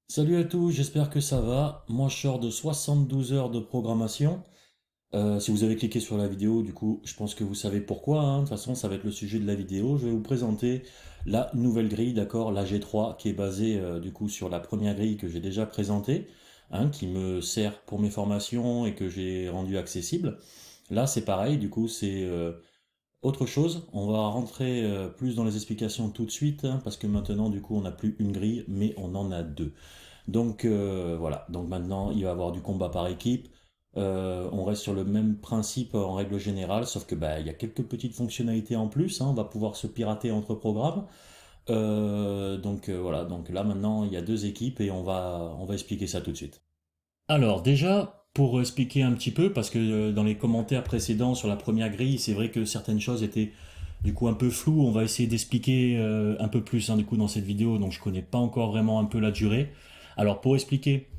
Salut à tous, j'espère que ça va. Moi, je sors de 72 heures de programmation. Si vous avez cliqué sur la vidéo, du coup, je pense que vous savez pourquoi, hein. De toute façon, ça va être le sujet de la vidéo. Je vais vous présenter la nouvelle grille, d'accord, la G3, qui est basée du coup sur la première grille que j'ai déjà présentée, hein, qui me sert pour mes formations et que j'ai rendue accessible. Là, c'est pareil, du coup, c'est autre chose. On va rentrer plus dans les explications tout de suite, hein, parce que maintenant, du coup, on n'a plus une grille, mais on en a deux. Donc voilà, donc maintenant il va y avoir du combat par équipe. On reste sur le même principe en règle générale, sauf que bah, il y a quelques petites fonctionnalités en plus, hein. On va pouvoir se pirater entre programmes. Voilà, donc là maintenant il y a deux équipes et on va expliquer ça tout de suite. Alors déjà, pour expliquer un petit peu, parce que dans les commentaires précédents sur la première grille, c'est vrai que certaines choses étaient du coup un peu floues. On va essayer d'expliquer un peu plus, hein, du coup dans cette vidéo, donc je connais pas encore vraiment un peu la durée. Alors pour expliquer,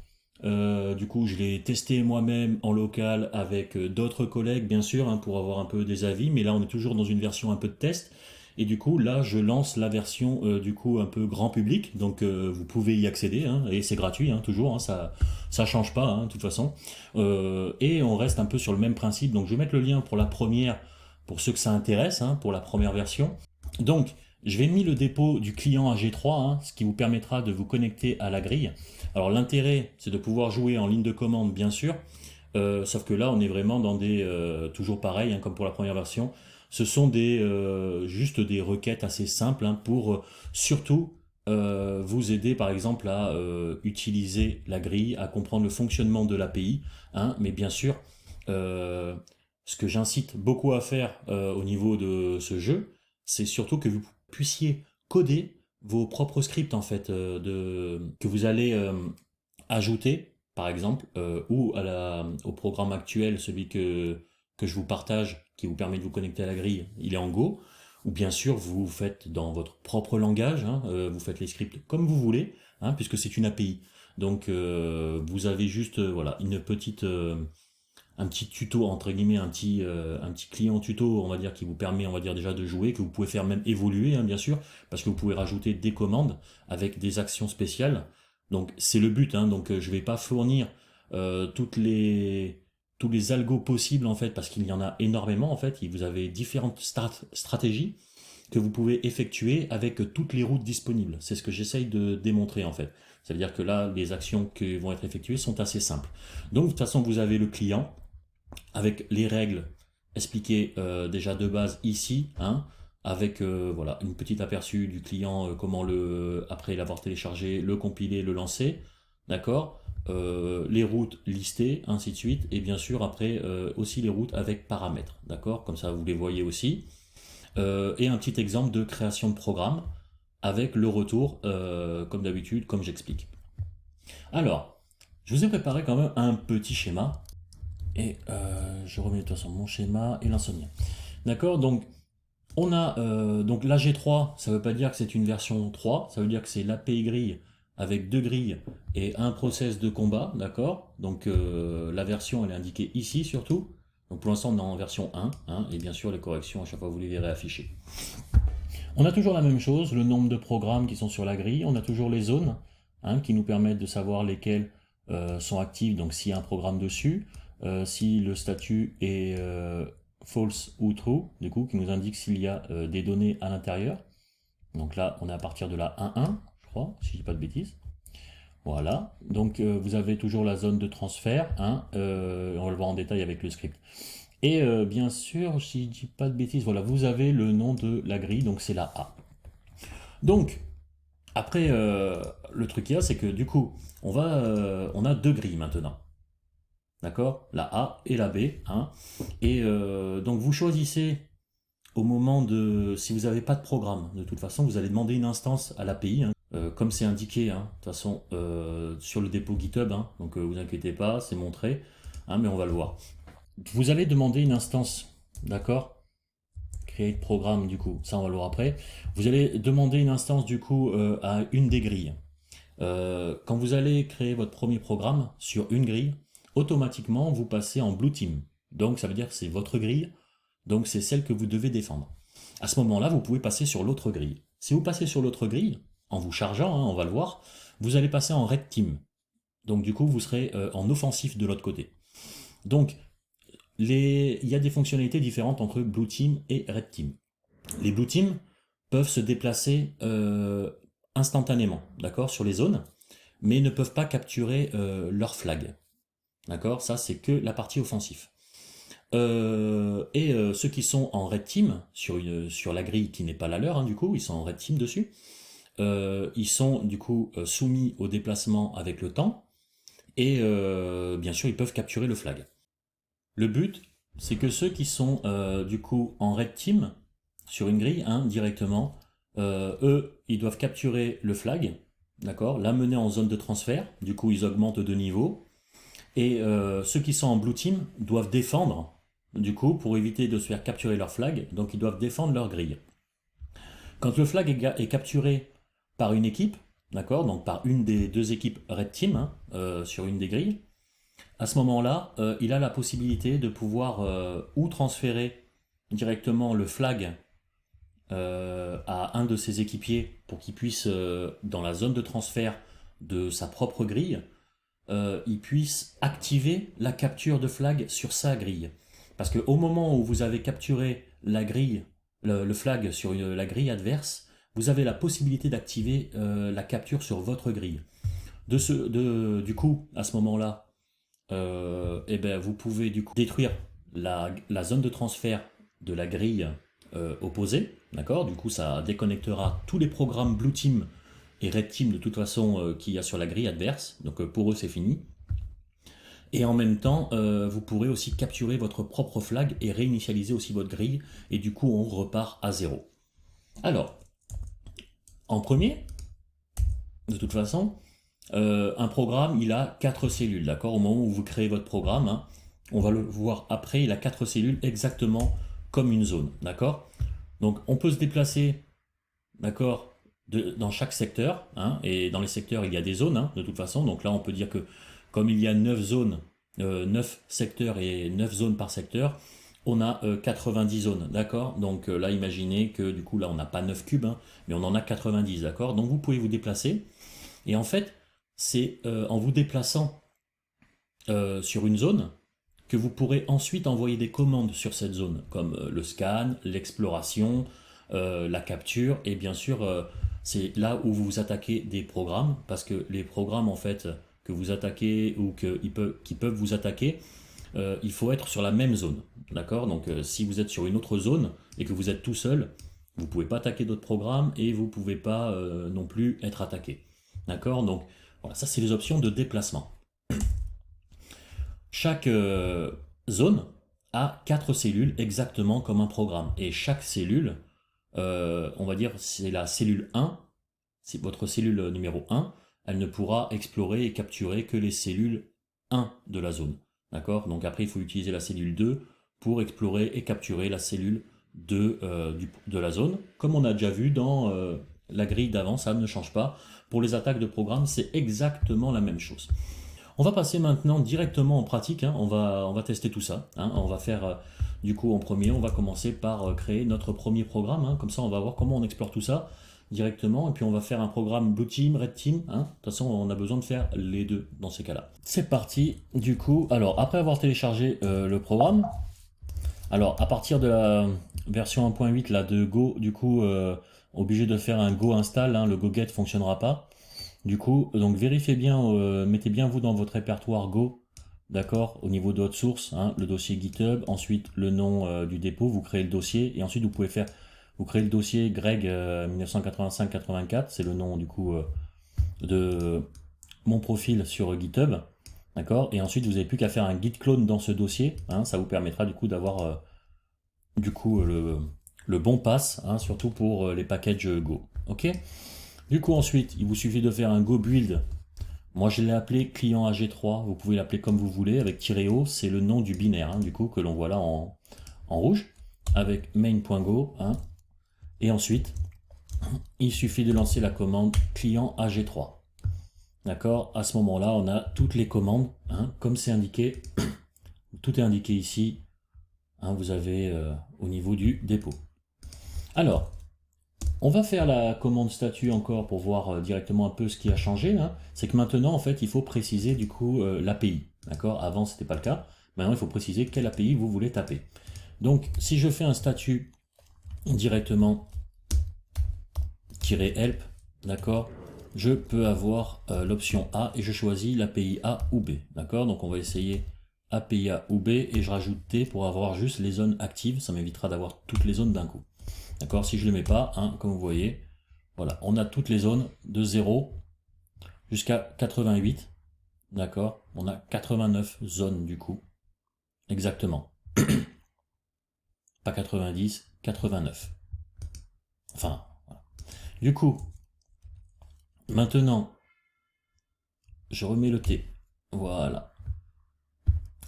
du coup je l'ai testé moi-même en local avec d'autres collègues bien sûr, hein, pour avoir un peu des avis, mais là on est toujours dans une version un peu de test. Et du coup, là, je lance la version du coup un peu grand public, donc vous pouvez y accéder, hein, et c'est gratuit, hein, toujours, hein, ça change pas, hein, de toute façon. Et on reste un peu sur le même principe. Donc je vais mettre le lien pour la première, pour ceux que ça intéresse, hein, pour la première version. Donc je vais mis le dépôt du client AG3, hein, ce qui vous permettra de vous connecter à la grille. Alors l'intérêt, c'est de pouvoir jouer en ligne de commande, bien sûr. Sauf que là, on est vraiment dans des toujours pareil, hein, comme pour la première version. Ce sont des juste des requêtes assez simples, hein, pour surtout vous aider, par exemple, à utiliser la grille, à comprendre le fonctionnement de l'API. Hein, mais bien sûr, euh, ce que j'incite beaucoup à faire au niveau de ce jeu, c'est surtout que vous puissiez coder vos propres scripts en fait, que vous allez ajouter, par exemple, ou au programme actuel, celui que je vous partage, qui vous permet de vous connecter à la grille, il est en Go. Ou bien sûr, vous faites dans votre propre langage, hein, vous faites les scripts comme vous voulez, hein, puisque c'est une API. Donc vous avez juste voilà une petite un petit tuto entre guillemets, un petit client tuto, on va dire, qui vous permet, on va dire déjà de jouer, que vous pouvez faire même évoluer, hein, bien sûr, parce que vous pouvez rajouter des commandes avec des actions spéciales. Donc c'est le but, hein, donc je vais pas fournir toutes les tous les algos possibles en fait, parce qu'il y en a énormément en fait. Vous avez différentes stratégies que vous pouvez effectuer avec toutes les routes disponibles. C'est ce que j'essaye de démontrer en fait. Ça veut dire que là, les actions qui vont être effectuées sont assez simples. Donc de toute façon, vous avez le client avec les règles expliquées déjà de base ici, hein, avec voilà une petite aperçu du client, comment le après l'avoir téléchargé, le compiler, le lancer, d'accord. Les routes listées, ainsi de suite, et bien sûr après aussi les routes avec paramètres, d'accord, comme ça vous les voyez aussi. Et un petit exemple de création de programme avec le retour, comme d'habitude, comme j'explique. Alors, je vous ai préparé quand même un petit schéma et je remets de toute façon mon schéma et l'insomnia. D'accord. Donc on a donc la G3, ça ne veut pas dire que c'est une version 3, ça veut dire que c'est l'API grille avec deux grilles et un process de combat, d'accord. Donc la version elle est indiquée ici surtout. Donc pour l'instant on est en version 1, hein, et bien sûr les corrections à chaque fois vous les verrez affichées. On a toujours la même chose, le nombre de programmes qui sont sur la grille, on a toujours les zones, hein, qui nous permettent de savoir lesquelles sont actives, donc s'il y a un programme dessus, si le statut est false ou true, du coup, qui nous indique s'il y a des données à l'intérieur. Donc là, on est à partir de la 1.1, je crois, si je dis pas de bêtises. Voilà, donc vous avez toujours la zone de transfert, hein, on va le voir en détail avec le script. Et bien sûr, si je dis pas de bêtises, voilà, vous avez le nom de la grille, donc c'est la A. Donc, après, le truc qu'il y a, c'est que du coup, on a deux grilles maintenant. D'accord. La A et la B, hein. Et donc, vous choisissez au moment de. Si vous n'avez pas de programme, de toute façon, vous allez demander une instance à l'API, hein, comme c'est indiqué, hein, de toute façon, sur le dépôt GitHub, hein. Donc, vous inquiétez pas, c'est montré, hein, mais on va le voir. Vous allez demander une instance, d'accord. Create programme, du coup, ça on va le voir après. Vous allez demander une instance, du coup, à une des grilles. Quand vous allez créer votre premier programme sur une grille, automatiquement vous passez en Blue Team. Donc ça veut dire que c'est votre grille, donc c'est celle que vous devez défendre. À ce moment-là, vous pouvez passer sur l'autre grille. Si vous passez sur l'autre grille, en vous chargeant, hein, on va le voir, vous allez passer en Red Team. Donc du coup, vous serez en offensif de l'autre côté. Donc, il y a des fonctionnalités différentes entre Blue Team et Red Team. Les Blue Team peuvent se déplacer instantanément, d'accord, sur les zones, mais ne peuvent pas capturer leur flag. D'accord, ça c'est que la partie offensive. Ceux qui sont en Red Team, sur la grille qui n'est pas la leur, hein, du coup, ils sont en Red Team dessus, ils sont du coup soumis au déplacement avec le temps, et bien sûr ils peuvent capturer le flag. Le but, c'est que ceux qui sont du coup en Red Team, sur une grille, hein, directement, eux, ils doivent capturer le flag, d'accord, l'amener en zone de transfert, du coup ils augmentent de niveau, et ceux qui sont en Blue Team doivent défendre, du coup, pour éviter de se faire capturer leur flag, donc ils doivent défendre leur grille. Quand le flag est capturé par une équipe, d'accord, donc par une des deux équipes Red Team, hein, sur une des grilles, à ce moment-là, il a la possibilité de pouvoir ou transférer directement le flag à un de ses équipiers pour qu'il puisse, dans la zone de transfert de sa propre grille, il puisse activer la capture de flag sur sa grille. Parce qu'au moment où vous avez capturé la grille, le flag sur la grille adverse, vous avez la possibilité d'activer la capture sur votre grille. Du coup, à ce moment-là, vous pouvez du coup détruire la zone de transfert de la grille opposée, d'accord. Du coup, ça déconnectera tous les programmes Blue Team et Red Team de toute façon qu'il y a sur la grille adverse, donc pour eux c'est fini. Et en même temps, vous pourrez aussi capturer votre propre flag et réinitialiser aussi votre grille, et du coup on repart à zéro. Alors, en premier, de toute façon, un programme, il a 4 cellules, d'accord. Au moment où vous créez votre programme, hein, on va le voir après, il a 4 cellules exactement comme une zone, d'accord. Donc on peut se déplacer, d'accord, dans chaque secteur, hein, et dans les secteurs il y a des zones, hein, de toute façon. Donc là on peut dire que comme il y a 9 zones, 9 secteurs et 9 zones par secteur, on a 90 zones, d'accord. Donc là imaginez que du coup là on n'a pas 9 cubes, hein, mais on en a 90, d'accord. Donc vous pouvez vous déplacer, et en fait c'est en vous déplaçant sur une zone que vous pourrez ensuite envoyer des commandes sur cette zone, comme le scan, l'exploration, la capture, et bien sûr, c'est là où vous attaquez des programmes, parce que les programmes en fait que vous attaquez ou qui peuvent vous attaquer, il faut être sur la même zone, d'accord. Donc si vous êtes sur une autre zone et que vous êtes tout seul, vous ne pouvez pas attaquer d'autres programmes et vous ne pouvez pas non plus être attaqué, d'accord. Donc voilà, ça c'est les options de déplacement. Chaque zone a 4 cellules exactement comme un programme. Et chaque cellule, on va dire, c'est la cellule 1, c'est votre cellule numéro 1, elle ne pourra explorer et capturer que les cellules 1 de la zone. D'accord. Donc après, il faut utiliser la cellule 2 pour explorer et capturer la cellule 2 de la zone. Comme on a déjà vu dans la grille d'avant, ça ne change pas. Pour les attaques de programme, c'est exactement la même chose. On va passer maintenant directement en pratique, hein. On va tester tout ça, hein. On va faire, du coup en premier, on va commencer par créer notre premier programme, hein. Comme ça on va voir comment on explore tout ça directement, et puis on va faire un programme Blue Team, Red Team, hein. De toute façon on a besoin de faire les deux dans ces cas-là. C'est parti, du coup, alors après avoir téléchargé le programme, alors à partir de la version 1.8 là, de Go, du coup, obligé de faire un Go install, hein. Le Go Get fonctionnera pas. Du coup, donc vérifiez bien, mettez bien vous dans votre répertoire Go, d'accord, au niveau de votre source, hein, le dossier GitHub, ensuite le nom du dépôt, vous créez le dossier, et ensuite vous créez le dossier Greg 1985-84, c'est le nom du coup de mon profil sur GitHub, d'accord, et ensuite vous n'avez plus qu'à faire un git clone dans ce dossier, hein, ça vous permettra du coup d'avoir du coup le bon pass, hein, surtout pour les packages Go, ok. Du coup ensuite, il vous suffit de faire un go build. Moi je l'ai appelé client AG3, vous pouvez l'appeler comme vous voulez, avec -o, c'est le nom du binaire, hein, du coup, que l'on voit là en rouge, avec main.go, hein. Et ensuite, il suffit de lancer la commande client AG3. D'accord. À ce moment-là, on a toutes les commandes, hein, comme c'est indiqué, tout est indiqué ici, hein, vous avez au niveau du dépôt. Alors, On va faire la commande statut encore pour voir directement un peu ce qui a changé là. C'est que maintenant en fait il faut préciser du coup l'API. D'accord? Avant c'était pas le cas. Maintenant il faut préciser quelle API vous voulez taper. Donc si je fais un statut directement -help, d'accord, je peux avoir l'option A et je choisis l'API A ou B. D'accord? Donc on va essayer API A ou B et je rajoute T pour avoir juste les zones actives. Ça m'évitera d'avoir toutes les zones d'un coup. D'accord? Si je ne le mets pas, hein, comme vous voyez, voilà, on a toutes les zones de 0 jusqu'à 88. D'accord? On a 89 zones du coup. Exactement. Pas 90, 89. Enfin, voilà. Du coup, maintenant, je remets le T. Voilà.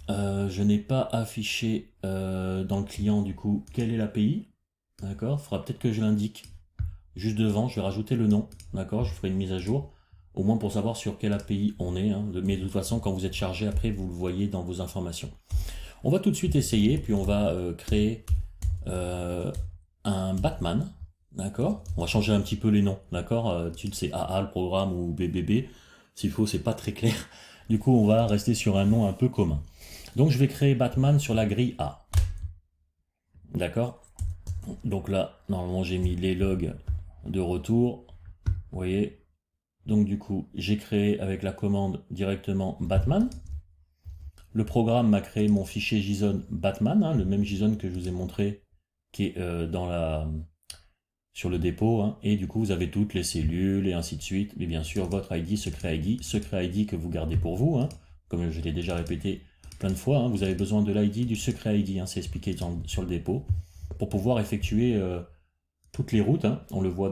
Je n'ai pas affiché dans le client du coup quelle est l'API. D'accord? Il faudra peut-être que je l'indique juste devant. Je vais rajouter le nom. D'accord? Je ferai une mise à jour. Au moins pour savoir sur quelle API on est. Hein. Mais de toute façon, quand vous êtes chargé, après, vous le voyez dans vos informations. On va tout de suite essayer, puis on va créer un Batman. D'accord? On va changer un petit peu les noms. D'accord? C'est AA le programme ou BBB. S'il faut, c'est pas très clair. Du coup, on va rester sur un nom un peu commun. Donc, je vais créer Batman sur la grille A. D'accord? Donc là, normalement, j'ai mis les logs de retour. Vous voyez? Donc du coup, j'ai créé avec la commande directement Batman. Le programme m'a créé mon fichier JSON Batman, hein, le même JSON que je vous ai montré, qui est sur le dépôt. Hein, et du coup, vous avez toutes les cellules et ainsi de suite. Mais bien sûr, votre ID, secret ID que vous gardez pour vous. Hein, comme je l'ai déjà répété plein de fois, hein, vous avez besoin de l'ID, du secret ID, hein, c'est expliqué sur le dépôt, pour pouvoir effectuer toutes les routes. Hein, on le voit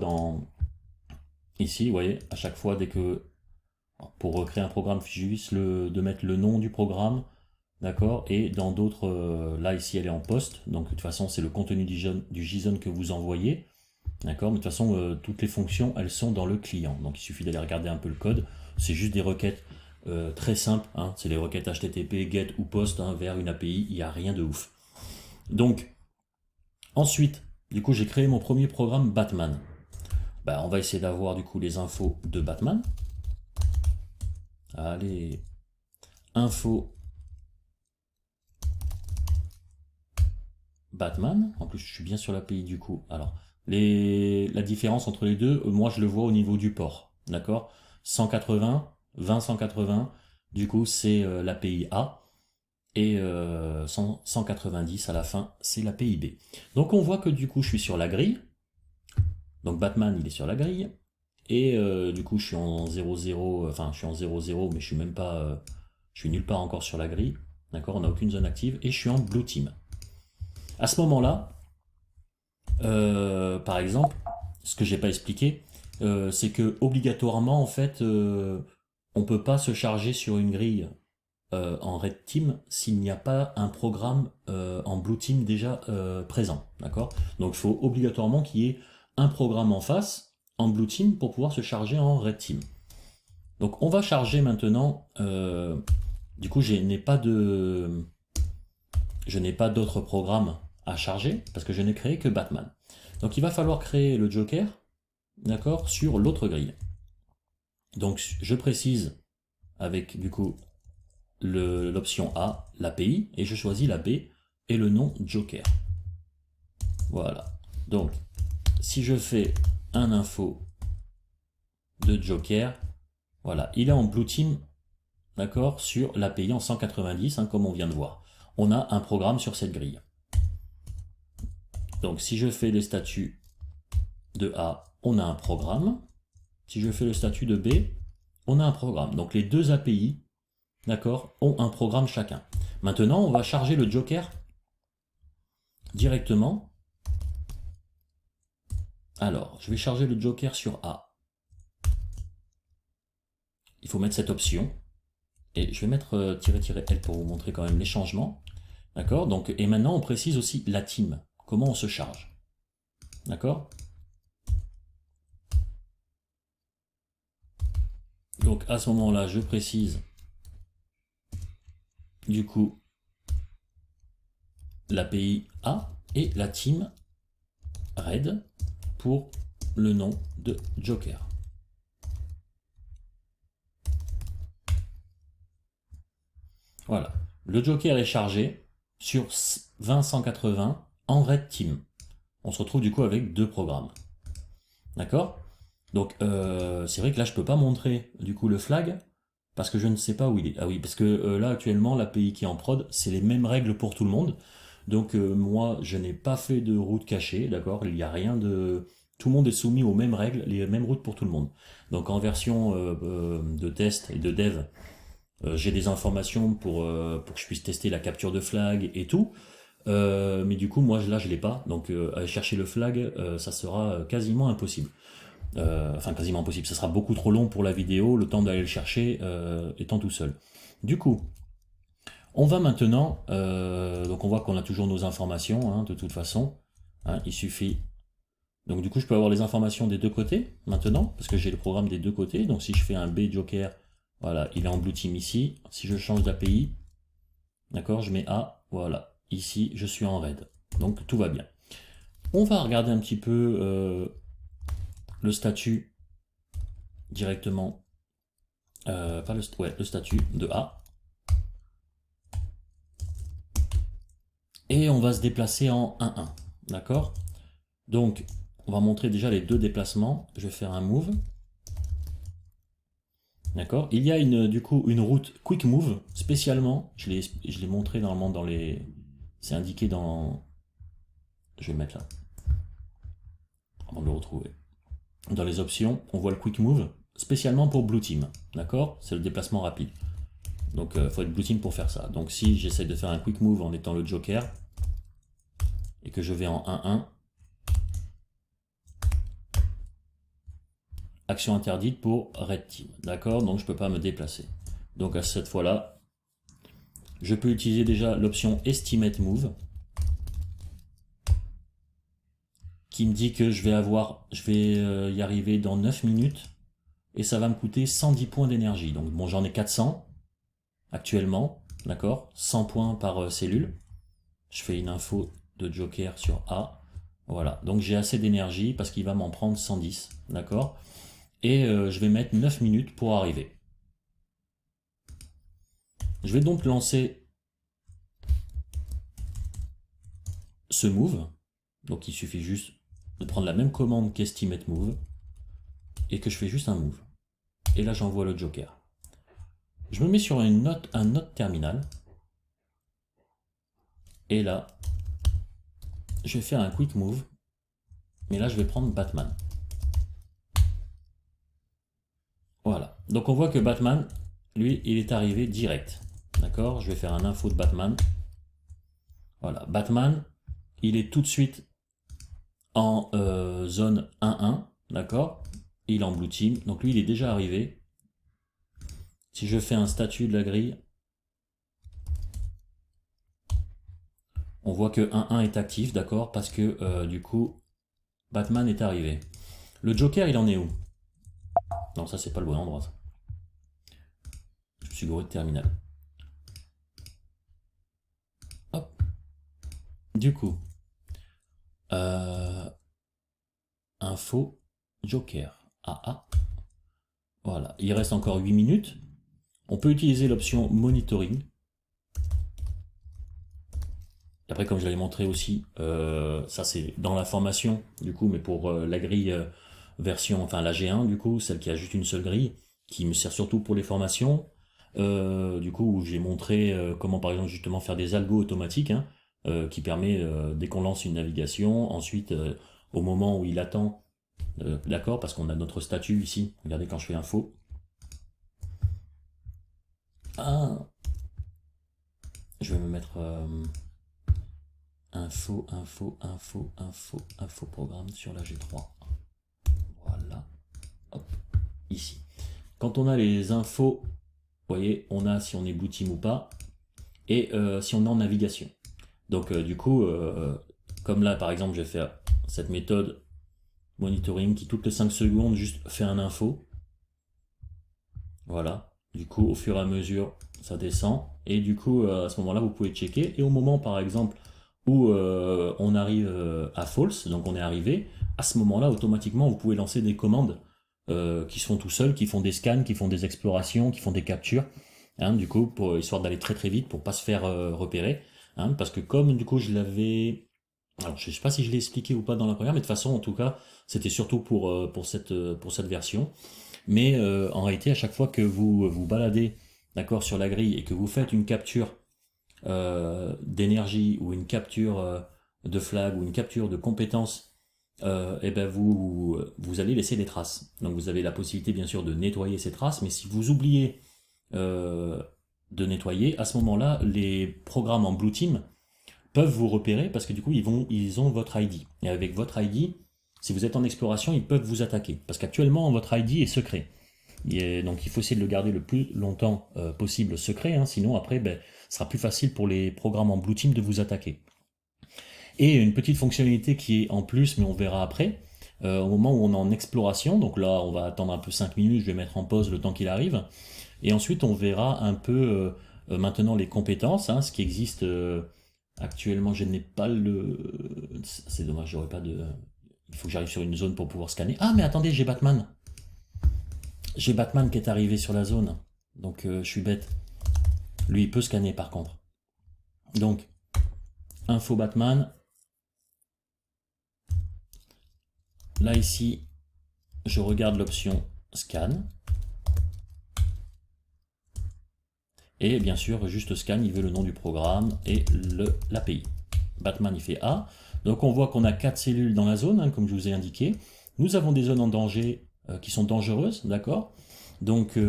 ici, vous voyez, à chaque fois, dès que pour créer un programme, il suffit juste de mettre le nom du programme, d'accord, et dans d'autres, là ici elle est en poste, donc de toute façon c'est le contenu du JSON que vous envoyez, d'accord, mais de toute façon toutes les fonctions elles sont dans le client, donc il suffit d'aller regarder un peu le code, c'est juste des requêtes très simples, hein, c'est les requêtes HTTP, GET ou POST hein, vers une API, il n'y a rien de ouf. Donc, ensuite, du coup j'ai créé mon premier programme Batman. On va essayer d'avoir du coup les infos de Batman. Allez, info Batman. En plus, je suis bien sur l'API du coup. Alors, la différence entre les deux, moi je le vois au niveau du port. D'accord? 180, 20, 180. Du coup, c'est l'API A. Et 190 à la fin, c'est l'API B. Donc, on voit que du coup, je suis sur la grille. Donc, Batman, il est sur la grille. Et du coup, je suis en 0,0. Enfin, je suis en 0,0, mais je suis même pas. Je suis nulle part encore sur la grille. D'accord? On n'a aucune zone active. Et je suis en Blue Team. À ce moment-là, par exemple, ce que j'ai pas expliqué, c'est que obligatoirement en fait, on peut pas se charger sur une grille en Red Team s'il n'y a pas un programme en Blue Team déjà présent, d'accord? Donc il faut obligatoirement qu'il y ait un programme en face en Blue Team pour pouvoir se charger en Red Team. Donc on va charger maintenant. Du coup, je n'ai pas d'autres programmes à charger parce que je n'ai créé que Batman. Donc il va falloir créer le Joker, d'accord, sur l'autre grille. Donc je précise avec du coup l'option A, l'API, et je choisis la B et le nom Joker. Voilà. Donc si je fais un info de Joker, voilà, il est en Blue Team, d'accord, sur l'API en 190, hein, comme on vient de voir. On a un programme sur cette grille. Donc si je fais les statuts de A, on a un programme. Si je fais le statut de B, on a un programme. Donc les deux API, d'accord, ont un programme chacun. Maintenant, on va charger le Joker directement. Alors, je vais charger le Joker sur A. Il faut mettre cette option. Et je vais mettre -L pour vous montrer quand même les changements. D'accord? Donc, et maintenant, on précise aussi la team. Comment on se charge. D'accord? Donc, à ce moment-là, je précise du coup l'API A et la team Red pour le nom de Joker. Voilà, le Joker est chargé sur 20-180 en Red Team. On se retrouve du coup avec 2 programmes. D'accord? Donc c'est vrai que là je peux pas montrer du coup le flag parce que je ne sais pas où il est. Ah oui, parce que là actuellement l'API qui est en prod, c'est les mêmes règles pour tout le monde. Donc moi je n'ai pas fait de route cachée, d'accord? Il n'y a rien de... Tout le monde est soumis aux mêmes règles, les mêmes routes pour tout le monde. Donc en version de test et de dev, j'ai des informations pour que je puisse tester la capture de flag et tout. Mais du coup, moi, là, je l'ai pas. Donc, aller chercher le flag, ça sera quasiment impossible. Enfin, quasiment impossible. Ça sera beaucoup trop long pour la vidéo, le temps d'aller le chercher étant tout seul. Du coup, on va maintenant... donc, on voit qu'on a toujours nos informations, hein, de toute façon. Hein, il suffit... Donc, du coup, je peux avoir les informations des deux côtés, maintenant, parce que j'ai le programme des deux côtés. Donc, si je fais un B Joker, voilà, il est en Blue Team ici. Si je change d'API, d'accord, je mets A, voilà. Ici, je suis en red. Donc, tout va bien. On va regarder un petit peu le statut directement. Pas le, ouais, le statut de A. Et on va se déplacer en 1-1. D'accord? Donc, on va montrer déjà les 2 déplacements. Je vais faire un move. D'accord? Il y a du coup une route quick move spécialement. Je l'ai montré normalement dans les... C'est indiqué dans... Je vais le mettre là. Avant de le retrouver. Dans les options, on voit le quick move spécialement pour Blue Team. D'accord? C'est le déplacement rapide. Donc il faut être Blue Team pour faire ça. Donc si j'essaie de faire un quick move en étant le Joker et que je vais en 1-1, action interdite pour Red Team. D'accord? Donc je ne peux pas me déplacer. Donc à cette fois-là, je peux utiliser déjà l'option Estimate Move qui me dit que je vais y arriver dans 9 minutes et ça va me coûter 110 points d'énergie. Donc bon, j'en ai 400 actuellement, d'accord? 100 points par cellule. Je fais une info de Joker sur A. Voilà, donc j'ai assez d'énergie parce qu'il va m'en prendre 110, d'accord? Et je vais mettre 9 minutes pour arriver. Je vais donc lancer ce move. Donc il suffit juste de prendre la même commande qu'Estimate Move et que je fais juste un move. Et là j'envoie le Joker. Je me mets sur un autre terminal. Et là, je vais faire un quick move. Mais là je vais prendre Batman. Voilà. Donc on voit que Batman, lui, il est arrivé direct. D'accord? Je vais faire un info de Batman. Voilà. Batman, il est tout de suite en zone 1-1. D'accord? Il est en Blue Team. Donc lui, il est déjà arrivé. Si je fais un statut de la grille, on voit que 1-1 est actif, d'accord? Parce que du coup, Batman est arrivé. Le Joker, il en est où? Non, ça, c'est pas le bon endroit. Ça. Je me suis gouré de terminal. Hop. Du coup, info Joker. AA. Voilà. Il reste encore 8 minutes. On peut utiliser l'option monitoring. Après, comme je l'avais montré aussi, ça c'est dans la formation, du coup, mais pour la grille version, enfin la G1, du coup, celle qui a juste une seule grille, qui me sert surtout pour les formations, du coup, où j'ai montré comment, par exemple, justement faire des algos automatiques, hein, qui permet, dès qu'on lance une navigation, ensuite, au moment où il attend, d'accord, parce qu'on a notre statut ici, regardez quand je fais info. Ah, je vais me mettre... info programme sur la G3. Voilà. Hop. Ici. Quand on a les infos, vous voyez, on a si on est Blue Team ou pas, et si on est en navigation. Donc du coup, comme là par exemple, je vais faire cette méthode monitoring qui toutes les 5 secondes juste fait un info. Voilà. Du coup, au fur et à mesure, ça descend. Et du coup, à ce moment-là, vous pouvez checker. Et au moment, par exemple, où on arrive à false, donc on est arrivé, à ce moment-là, automatiquement, vous pouvez lancer des commandes qui se font tout seuls, qui font des scans, qui font des explorations, qui font des captures, hein, du coup, histoire d'aller très très vite pour pas se faire repérer, hein, parce que comme du coup je l'avais, alors je sais pas si je l'ai expliqué ou pas dans la première, mais de toute façon, en tout cas, c'était surtout pour cette version. Mais en réalité, à chaque fois que vous vous baladez, d'accord, sur la grille et que vous faites une capture d'énergie ou une capture de flag ou une capture de compétences, et ben vous allez laisser des traces. Donc vous avez la possibilité bien sûr de nettoyer ces traces, mais si vous oubliez euh, de nettoyer, à ce moment-là, les programmes en Blue Team peuvent vous repérer parce que du coup ils ont votre ID. Et avec votre ID, si vous êtes en exploration, ils peuvent vous attaquer. Parce qu'actuellement, votre ID est secret. Donc il faut essayer de le garder le plus longtemps possible secret, hein, sinon après, ben, ce sera plus facile pour les programmes en Blue Team de vous attaquer. Et une petite fonctionnalité qui est en plus, mais on verra après, au moment où on est en exploration, donc là on va attendre un peu 5 minutes, je vais mettre en pause le temps qu'il arrive, et ensuite on verra un peu maintenant les compétences, hein, ce qui existe actuellement, je n'ai pas le... C'est dommage, j'aurais pas de... Il faut que j'arrive sur une zone pour pouvoir scanner. Ah mais attendez, j'ai Batman. J'ai Batman qui est arrivé sur la zone, donc je suis bête. Lui il peut scanner par contre. Donc, info Batman, là ici, je regarde l'option scan. Et bien sûr, juste scan, il veut le nom du programme et l'API. Batman, il fait A. Donc on voit qu'on a 4 cellules dans la zone, hein, comme je vous ai indiqué. Nous avons des zones en danger qui sont dangereuses, d'accord. Donc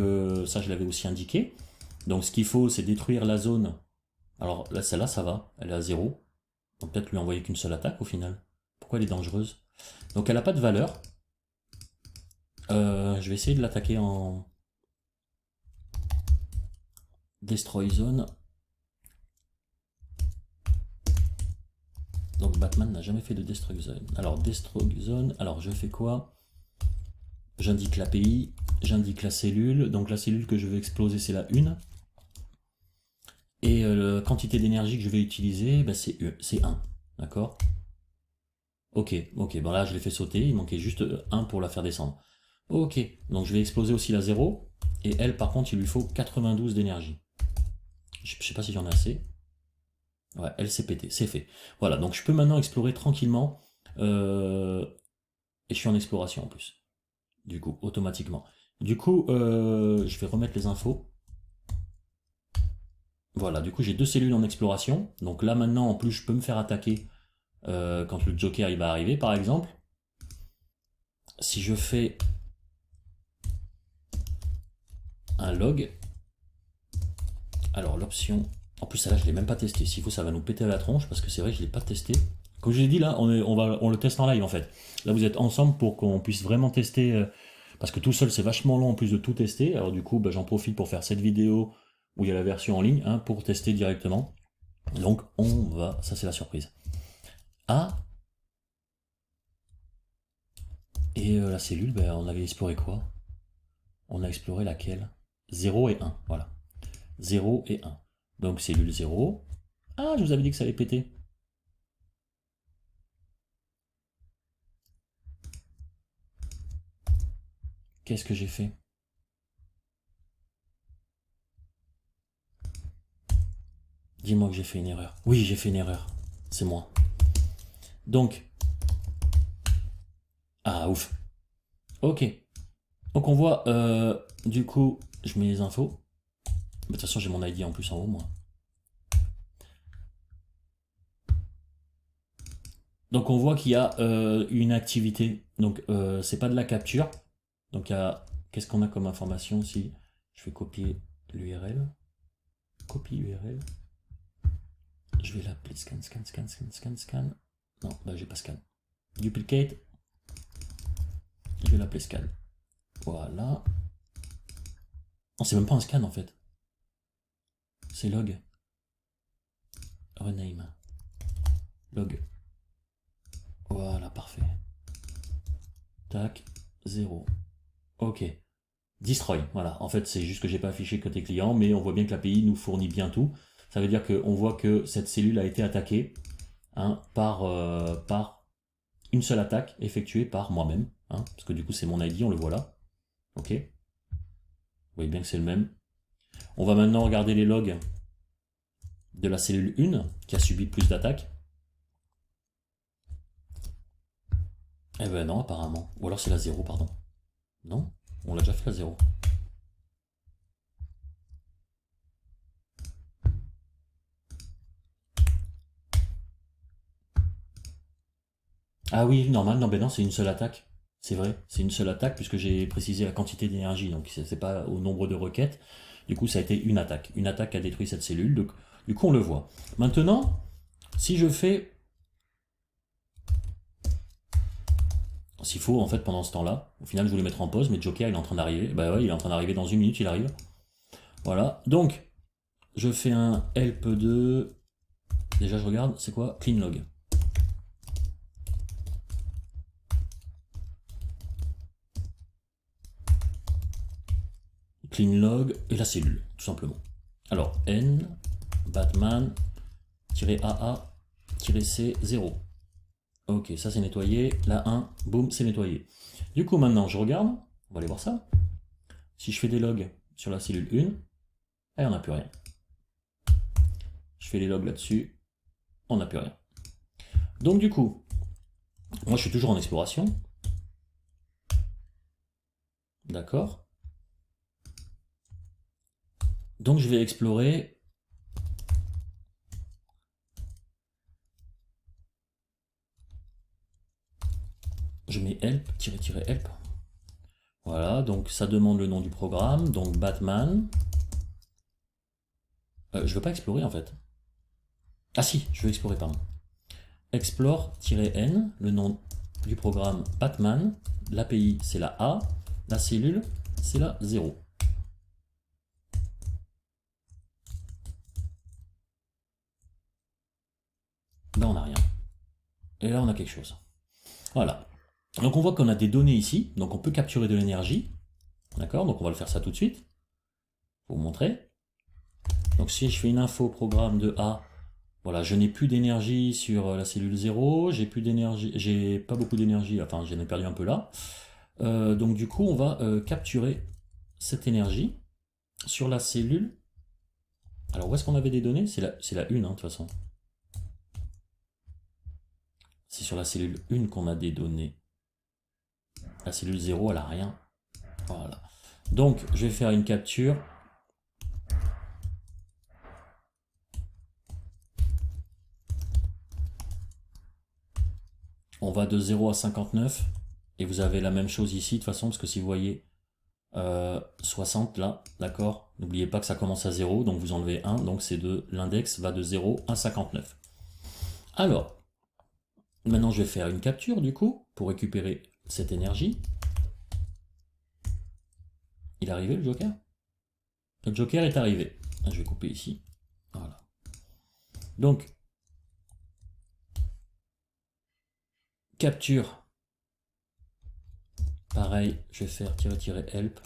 ça, je l'avais aussi indiqué. Donc ce qu'il faut, c'est détruire la zone. Alors là, celle-là, ça va, elle est à 0. Donc peut-être lui envoyer qu'une seule attaque au final. Pourquoi elle est dangereuse? Donc elle n'a pas de valeur. Je vais essayer de l'attaquer en Destroy Zone. Donc Batman n'a jamais fait de Destroy Zone. Alors Destroy Zone, alors je fais quoi? J'indique l'API, j'indique la cellule. Donc la cellule que je veux exploser, c'est la 1. Et la quantité d'énergie que je vais utiliser, ben, c'est 1. D'accord? Ok, bon là je l'ai fait sauter, il manquait juste 1 pour la faire descendre. Ok, donc je vais exploser aussi la 0. Et elle, par contre, il lui faut 92 d'énergie. Je sais pas si j'en ai assez. Ouais, elle s'est pétée, c'est fait. Voilà, donc je peux maintenant explorer tranquillement. Et je suis en exploration en plus. Du coup, automatiquement. Du coup, je vais remettre les infos. Voilà, du coup j'ai 2 cellules en exploration. Donc là maintenant, en plus, je peux me faire attaquer quand le Joker il va arriver, par exemple. Si je fais un log, alors l'option... En plus, celle-là, je ne l'ai même pas testé. S'il faut, ça va nous péter à la tronche, parce que c'est vrai que je ne l'ai pas testé. Comme je l'ai dit, là, on le teste en live, en fait. Là, vous êtes ensemble pour qu'on puisse vraiment tester... parce que tout seul, c'est vachement long, en plus de tout tester. Alors du coup, bah, j'en profite pour faire cette vidéo où il y a la version en ligne, hein, pour tester directement. Donc, on va... Ça, c'est la surprise. Ah. Et la cellule, ben, on avait exploré quoi? On a exploré laquelle? 0 et 1, voilà. 0 et 1. Donc cellule 0. Ah, je vous avais dit que ça allait péter. Qu'est-ce que j'ai fait? Dis-moi que j'ai fait une erreur. Oui, j'ai fait une erreur. C'est moi. Donc... Ah, ouf. Ok. Donc on voit, du coup, je mets les infos. De toute façon, j'ai mon ID en plus en haut, moi. Donc on voit qu'il y a une activité. Donc c'est pas de la capture. Donc qu'est-ce qu'on a comme information si je fais copier l'URL? Copie URL. Je vais l'appeler scan. Non, là j'ai pas scan. Duplicate. Je vais l'appeler scan. Voilà. Non, c'est même pas un scan en fait. C'est log. Rename. Log. Voilà, parfait. Tac, 0. Ok. Destroy, voilà. En fait, c'est juste que j'ai pas affiché côté client, mais on voit bien que l'API nous fournit bien tout. Ça veut dire qu'on voit que cette cellule a été attaquée, hein, par une seule attaque effectuée par moi-même, hein, parce que du coup c'est mon ID, on le voit là. Ok. Vous voyez bien que c'est le même. On va maintenant regarder les logs de la cellule 1 qui a subi plus d'attaques. Eh ben non, apparemment. Ou alors c'est la 0, pardon. Non? On l'a déjà fait la 0. Ah oui, normal, non, ben non, c'est une seule attaque. C'est vrai, c'est une seule attaque puisque j'ai précisé la quantité d'énergie, donc c'est pas au nombre de requêtes. Du coup, ça a été une attaque. Une attaque a détruit cette cellule, donc du coup on le voit. Maintenant, si je fais... S'il faut, en fait, pendant ce temps-là, au final je voulais mettre en pause, mais Joker il est en train d'arriver. Bah ouais, il est en train d'arriver dans une minute, il arrive. Voilà, donc je fais un help 2. Déjà je regarde, c'est quoi? Clean log. Clean log et la cellule, tout simplement. Alors, n, batman-aa-c 0. Ok, ça c'est nettoyé. La 1, boum, c'est nettoyé. Du coup, maintenant, je regarde. On va aller voir ça. Si je fais des logs sur la cellule 1, on n'a plus rien. Je fais les logs là-dessus, on n'a plus rien. Donc du coup, moi je suis toujours en exploration. D'accord. Donc je vais explorer. Je mets help-help. Voilà, donc ça demande le nom du programme. Donc Batman. Je veux pas explorer en fait. Ah si, je veux explorer, pardon. Explore-n, le nom du programme Batman. L'API c'est la A. La cellule c'est la 0. Là on n'a rien. Et là on a quelque chose. Voilà. Donc on voit qu'on a des données ici, donc on peut capturer de l'énergie. D'accord, donc on va le faire ça tout de suite. Pour vous montrer. Donc si je fais une info programme de A, voilà, je n'ai plus d'énergie sur la cellule 0, j'ai plus d'énergie, j'ai pas beaucoup d'énergie, enfin j'en ai perdu un peu là. Donc du coup on va capturer cette énergie sur la cellule. Alors où est-ce qu'on avait des données? C'est la 1 hein, de toute façon. C'est sur la cellule 1 qu'on a des données. La cellule 0 elle a rien. Voilà. Donc je vais faire une capture. On va de 0 à 59 et vous avez la même chose ici de toute façon parce que si vous voyez 60 là, d'accord, n'oubliez pas que ça commence à 0 donc vous enlevez 1 donc c'est de l'index va de 0 à 59. Alors maintenant je vais faire une capture du coup pour récupérer cette énergie. Il est arrivé le Joker? Le Joker est arrivé. Je vais couper ici. Voilà. Donc capture. Pareil, je vais faire -help.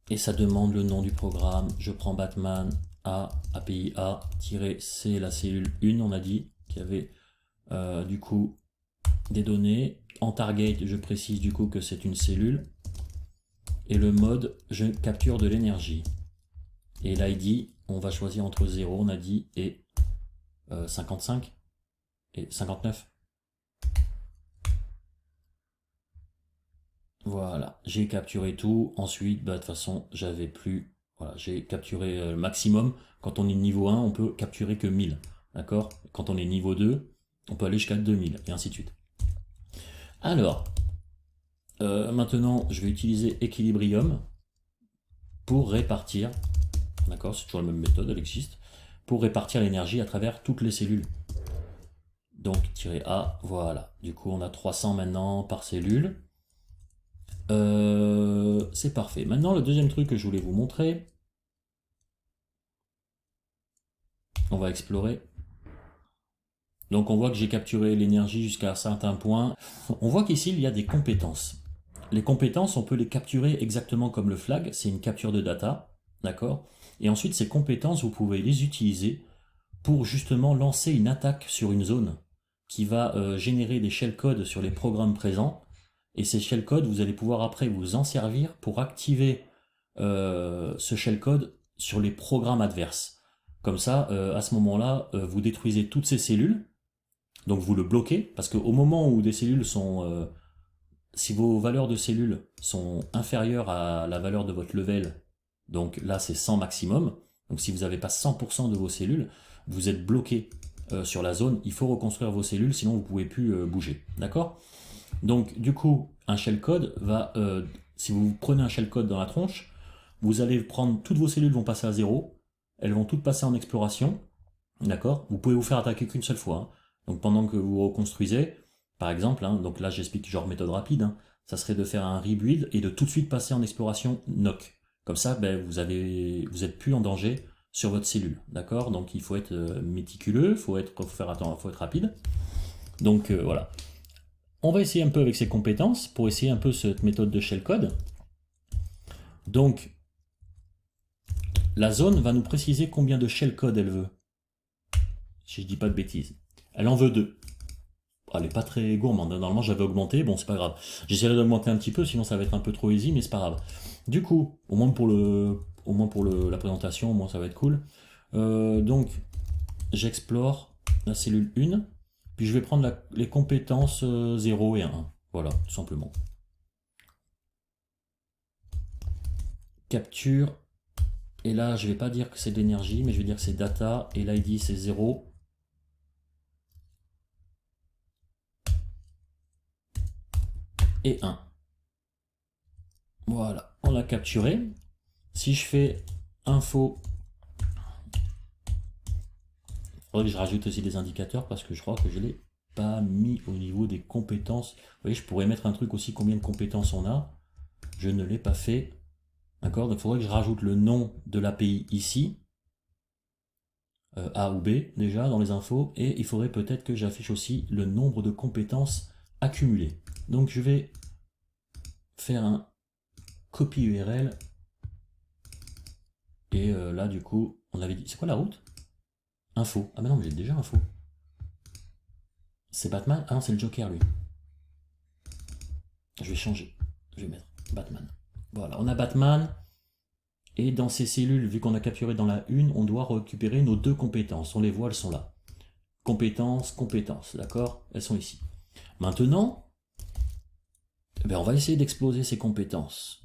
Et ça demande le nom du programme. Je prends Batman A, API A-C, la cellule 1, on a dit, qui avait du coup des données. En target, je précise du coup que c'est une cellule. Et le mode, je capture de l'énergie. Et l'ID, on va choisir entre 0, on a dit, et 55 et 59. Voilà, j'ai capturé tout. Ensuite, bah, de toute façon, j'avais plus. Voilà, j'ai capturé le maximum. Quand on est niveau 1, on peut capturer que 1000. D'accord? Quand on est niveau 2, on peut aller jusqu'à 2000, et ainsi de suite. Alors, maintenant, je vais utiliser Equilibrium pour répartir. D'accord? C'est toujours la même méthode, elle existe. Pour répartir l'énergie à travers toutes les cellules. Donc, -A, voilà. Du coup, on a 300 maintenant par cellule. C'est parfait. Maintenant, le deuxième truc que je voulais vous montrer, on va explorer. Donc on voit que j'ai capturé l'énergie jusqu'à un certain point. On voit qu'ici, il y a des compétences. Les compétences, on peut les capturer exactement comme le flag, c'est une capture de data, d'accord? Et ensuite, ces compétences, vous pouvez les utiliser pour justement lancer une attaque sur une zone qui va générer des shellcodes sur les programmes présents. Et ces shellcodes, vous allez pouvoir après vous en servir pour activer ce shellcode sur les programmes adverses. Comme ça, à ce moment-là, vous détruisez toutes ces cellules, donc vous le bloquez, parce qu'au moment où des cellules sont... si vos valeurs de cellules sont inférieures à la valeur de votre level, donc là c'est 100 maximum, donc si vous n'avez pas 100% de vos cellules, vous êtes bloqué sur la zone, il faut reconstruire vos cellules, sinon vous ne pouvez plus bouger. D'accord? Donc du coup, un shellcode va... si vous prenez un shellcode dans la tronche, vous allez prendre... Toutes vos cellules vont passer à zéro, elles vont toutes passer en exploration, d'accord? Vous pouvez vous faire attaquer qu'une seule fois, hein. Donc pendant que vous reconstruisez, par exemple, hein, donc là j'explique genre méthode rapide, hein, ça serait de faire un rebuild et de tout de suite passer en exploration knock. Comme ça, ben, vous êtes plus en danger sur votre cellule, d'accord? Donc il faut être méticuleux, faut être rapide. Donc voilà. On va essayer un peu avec ces compétences pour essayer un peu cette méthode de shellcode. Donc la zone va nous préciser combien de shellcode elle veut. Si je dis pas de bêtises. Elle en veut 2. Elle est pas très gourmande, normalement j'avais augmenté, bon c'est pas grave. J'essaierai d'augmenter un petit peu, sinon ça va être un peu trop easy, mais c'est pas grave. Du coup, au moins pour la présentation, au moins ça va être cool. Donc, j'explore la cellule 1, puis je vais prendre les compétences 0 et 1. Voilà, tout simplement. Capture, et là je vais pas dire que c'est de l'énergie, mais je vais dire que c'est data, et l'ID c'est 0. Et 1. Voilà, on l'a capturé. Si je fais info, il faudrait que je rajoute aussi des indicateurs parce que je crois que je ne l'ai pas mis au niveau des compétences. Vous voyez, je pourrais mettre un truc aussi combien de compétences on a. Je ne l'ai pas fait. D'accord? Donc il faudrait que je rajoute le nom de l'API ici. A ou B déjà dans les infos. Et il faudrait peut-être que j'affiche aussi le nombre de compétences accumulées. Donc je vais faire un copy URL. Et là du coup, on avait dit... C'est quoi la route? Info. Ah mais non, mais j'ai déjà info. C'est Batman? Ah non, c'est le Joker lui. Je vais changer. Je vais mettre Batman. Voilà, on a Batman. Et dans ces cellules, vu qu'on a capturé dans la une, on doit récupérer nos 2 compétences. On les voit, elles sont là. Compétences, compétences, d'accord? Elles sont ici. Maintenant, eh bien, on va essayer d'exploser ces compétences.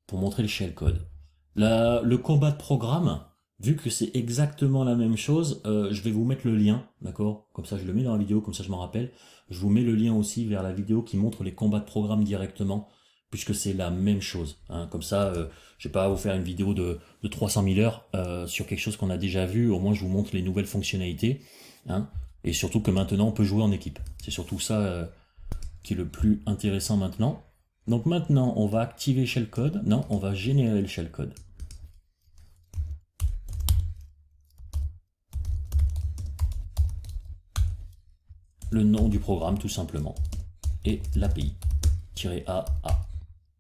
Pour montrer le shellcode. Le combat de programme, vu que c'est exactement la même chose, je vais vous mettre le lien, d'accord? Comme ça je le mets dans la vidéo, comme ça je m'en rappelle. Je vous mets le lien aussi vers la vidéo qui montre les combats de programme directement, puisque c'est la même chose, hein. Comme ça, je vais pas vous faire une vidéo de 300 000 heures sur quelque chose qu'on a déjà vu, au moins je vous montre les nouvelles fonctionnalités, hein. Et surtout que maintenant on peut jouer en équipe. C'est surtout ça qui est le plus intéressant maintenant. Donc maintenant, on va activer shellcode. Non, on va générer le shellcode. Le nom du programme, tout simplement. Et l'API-A.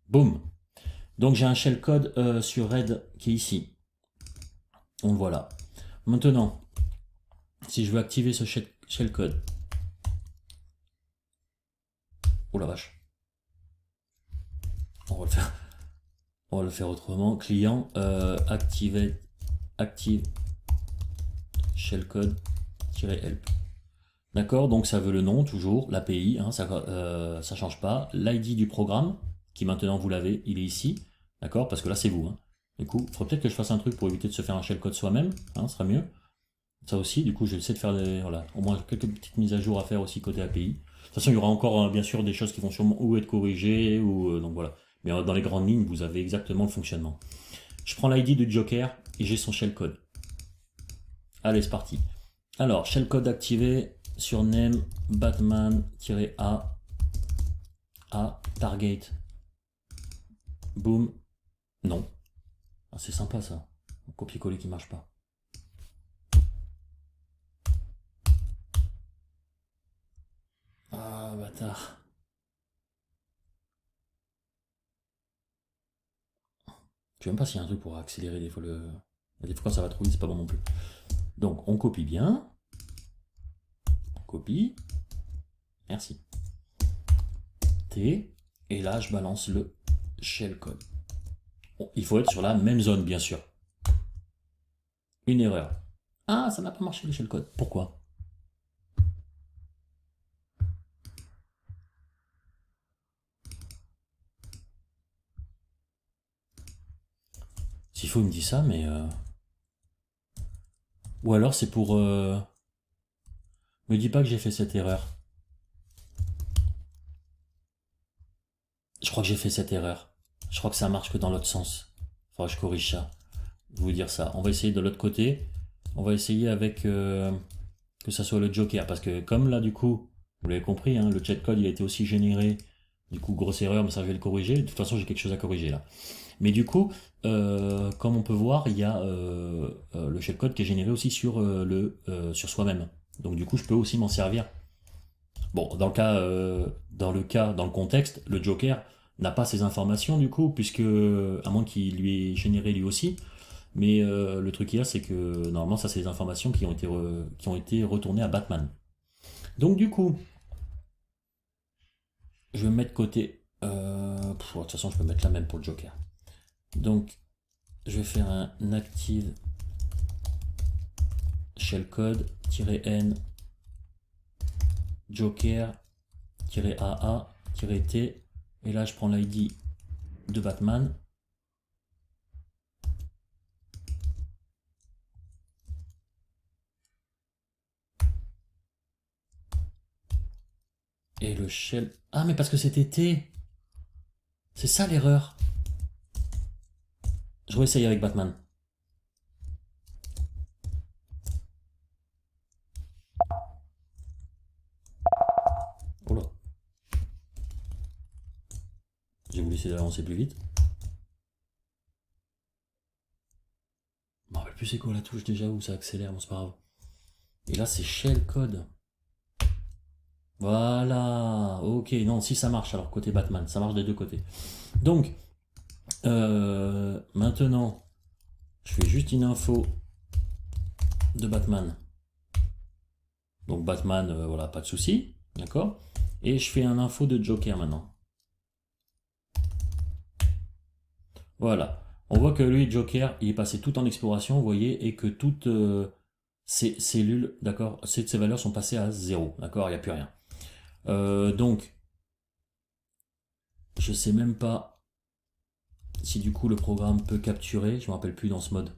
Boum. Donc j'ai un shellcode sur Red qui est ici. Donc voilà. Maintenant, si je veux activer ce shellcode. Oh la vache. On va le faire autrement. Client, active shellcode-help. D'accord, donc ça veut le nom toujours, l'API, hein, ça change pas. L'ID du programme, qui maintenant vous l'avez, il est ici. D'accord, parce que là c'est vous, hein. Du coup, il faudrait peut-être que je fasse un truc pour éviter de se faire un shellcode soi-même, hein, ce sera mieux. Ça aussi, du coup, je vais essayer de faire voilà, au moins quelques petites mises à jour à faire aussi côté API. De toute façon, il y aura encore bien sûr des choses qui vont sûrement ou être corrigées, ou donc voilà. Mais dans les grandes lignes, vous avez exactement le fonctionnement. Je prends l'ID du Joker et j'ai son shellcode. Allez, c'est parti. Alors, shellcode activé. Sur name Batman-A target. Boom. Non. Ah, c'est sympa ça. Un copier-coller qui marche pas. Ah, bâtard. Je sais même pas s'il y a un truc pour accélérer des fois le. Des fois quand ça va trop vite, c'est pas bon non plus. Donc on copie bien. On copie. Merci. T. Et là je balance le shellcode. Bon, il faut être sur la même zone bien sûr. Une erreur. Ah, ça n'a pas marché le shellcode. Pourquoi? S'il faut, il me dit ça, mais. Ou alors c'est pour. Me dis pas que j'ai fait cette erreur. Je crois que j'ai fait cette erreur. Je crois que ça marche que dans l'autre sens. Faudra que je corrige ça. Je vais vous dire ça. On va essayer de l'autre côté. On va essayer avec que ça soit le Joker. Parce que comme là, du coup, vous l'avez compris, hein, le chat code il a été aussi généré. Du coup, grosse erreur, mais ça je vais le corriger. De toute façon, j'ai quelque chose à corriger là. Mais du coup, comme on peut voir, il y a le shellcode qui est généré aussi sur, sur soi-même. Donc du coup, je peux aussi m'en servir. Bon, dans le contexte, le Joker n'a pas ces informations du coup, puisque à moins qu'il lui ait généré lui aussi. Mais le truc qu'il y a, c'est que normalement, ça, c'est des informations qui ont été retournées à Batman. Donc du coup, je vais me mettre côté. De toute façon, je peux mettre la même pour le Joker. Donc, je vais faire un active shellcode-n joker-aa-t. Et là, je prends l'ID de Batman. Et le shell. Ah, mais parce que c'était T. C'est ça l'erreur. Je réessaye avec Batman. Oh là. J'ai voulu essayer d'avancer plus vite. Je me rappelle plus c'est quoi la touche déjà où ça accélère, bon c'est pas grave. Et là c'est shellcode. Voilà, ok, non, si ça marche alors côté Batman, ça marche des deux côtés. Donc, maintenant, je fais juste une info de Batman. Donc Batman, voilà, pas de souci, d'accord. Et je fais un info de Joker maintenant. Voilà. On voit que lui, Joker, il est passé tout en exploration, vous voyez, et que toutes ces cellules, d'accord, ces valeurs sont passées à 0, d'accord, il n'y a plus rien. Donc, je sais même pas si du coup le programme peut capturer, je me rappelle plus dans ce mode.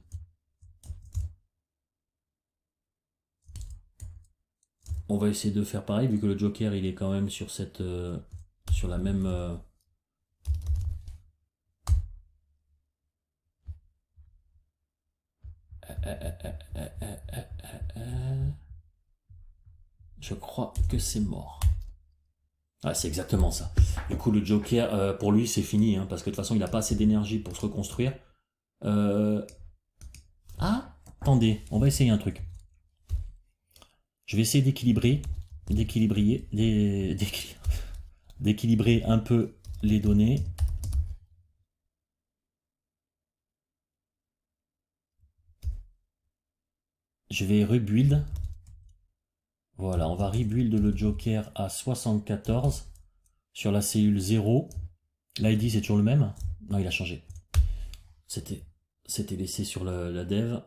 On va essayer de faire pareil, vu que le Joker, il est quand même sur cette, sur la même... Je crois que c'est mort. Ah, c'est exactement ça. Du coup, le Joker, pour lui, c'est fini, hein, parce que de toute façon, il n'a pas assez d'énergie pour se reconstruire. Ah, attendez, on va essayer un truc. Je vais essayer d'équilibrer un peu les données. Je vais rebuild. Voilà, on va rebuild le Joker à 74 sur la cellule 0. L'ID c'est toujours le même? Non, il a changé. C'était laissé sur la dev.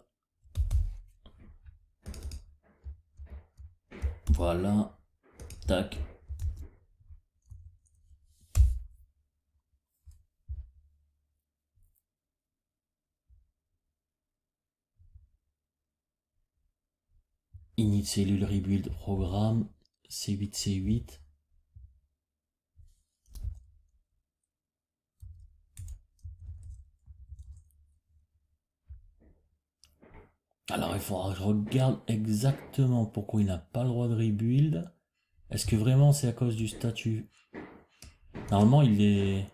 Voilà. Tac. Init cellule rebuild programme. C8. Alors il faudra que je regarde exactement pourquoi il n'a pas le droit de rebuild. Est-ce que vraiment c'est à cause du statut? Normalement il est...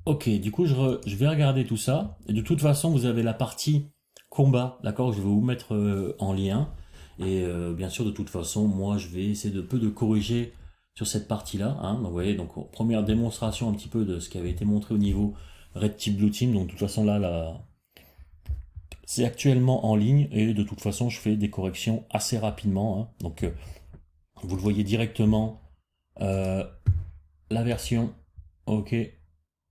Ok, du coup je vais regarder tout ça. Et de toute façon vous avez la partie combat, d'accord? Je vais vous mettre en lien. Et bien sûr de toute façon moi je vais essayer de peu de corriger sur cette partie-là. Hein. Donc, vous voyez, donc première démonstration un petit peu de ce qui avait été montré au niveau Red Team, Blue Team. Donc de toute façon là, c'est actuellement en ligne et de toute façon je fais des corrections assez rapidement. Hein. Donc vous le voyez directement, la version, ok,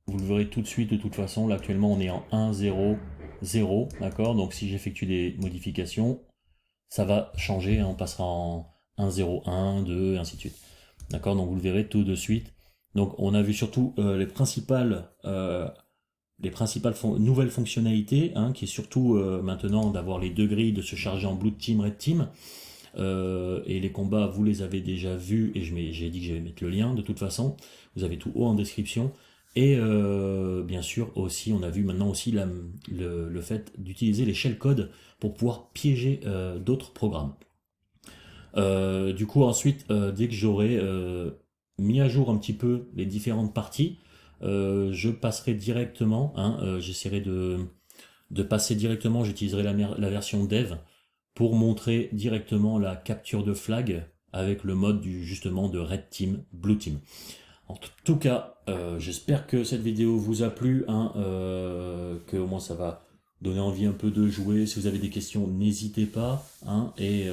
vous le verrez tout de suite de toute façon. Là actuellement on est en 1.0.0, d'accord. Donc si j'effectue des modifications, ça va changer, hein. On passera en 1.0.1, 2, et ainsi de suite. D'accord, donc vous le verrez tout de suite. Donc on a vu surtout les principales nouvelles fonctionnalités, hein, qui est surtout maintenant d'avoir les deux grilles, de se charger en Blue Team, Red Team. Et les combats, vous les avez déjà vus, et j'ai dit que j'allais mettre le lien de toute façon. Vous avez tout haut en description. Et bien sûr aussi, on a vu maintenant aussi le fait d'utiliser les shellcodes pour pouvoir piéger d'autres programmes. Du coup ensuite, dès que j'aurai mis à jour un petit peu les différentes parties, je passerai directement, hein, j'essaierai de passer directement, j'utiliserai la version dev pour montrer directement la capture de flag avec le mode justement de Red Team, Blue Team. En tout cas, j'espère que cette vidéo vous a plu, hein, que au moins ça va donner envie un peu de jouer. Si vous avez des questions, n'hésitez pas, hein, et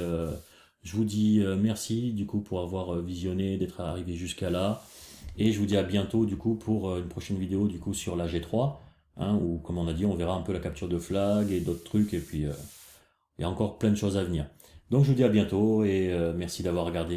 je vous dis merci du coup pour avoir visionné, d'être arrivé jusqu'à là, et je vous dis à bientôt du coup pour une prochaine vidéo du coup sur la G3, hein, où comme on a dit, on verra un peu la capture de flag et d'autres trucs, et puis il y a encore plein de choses à venir. Donc je vous dis à bientôt et merci d'avoir regardé.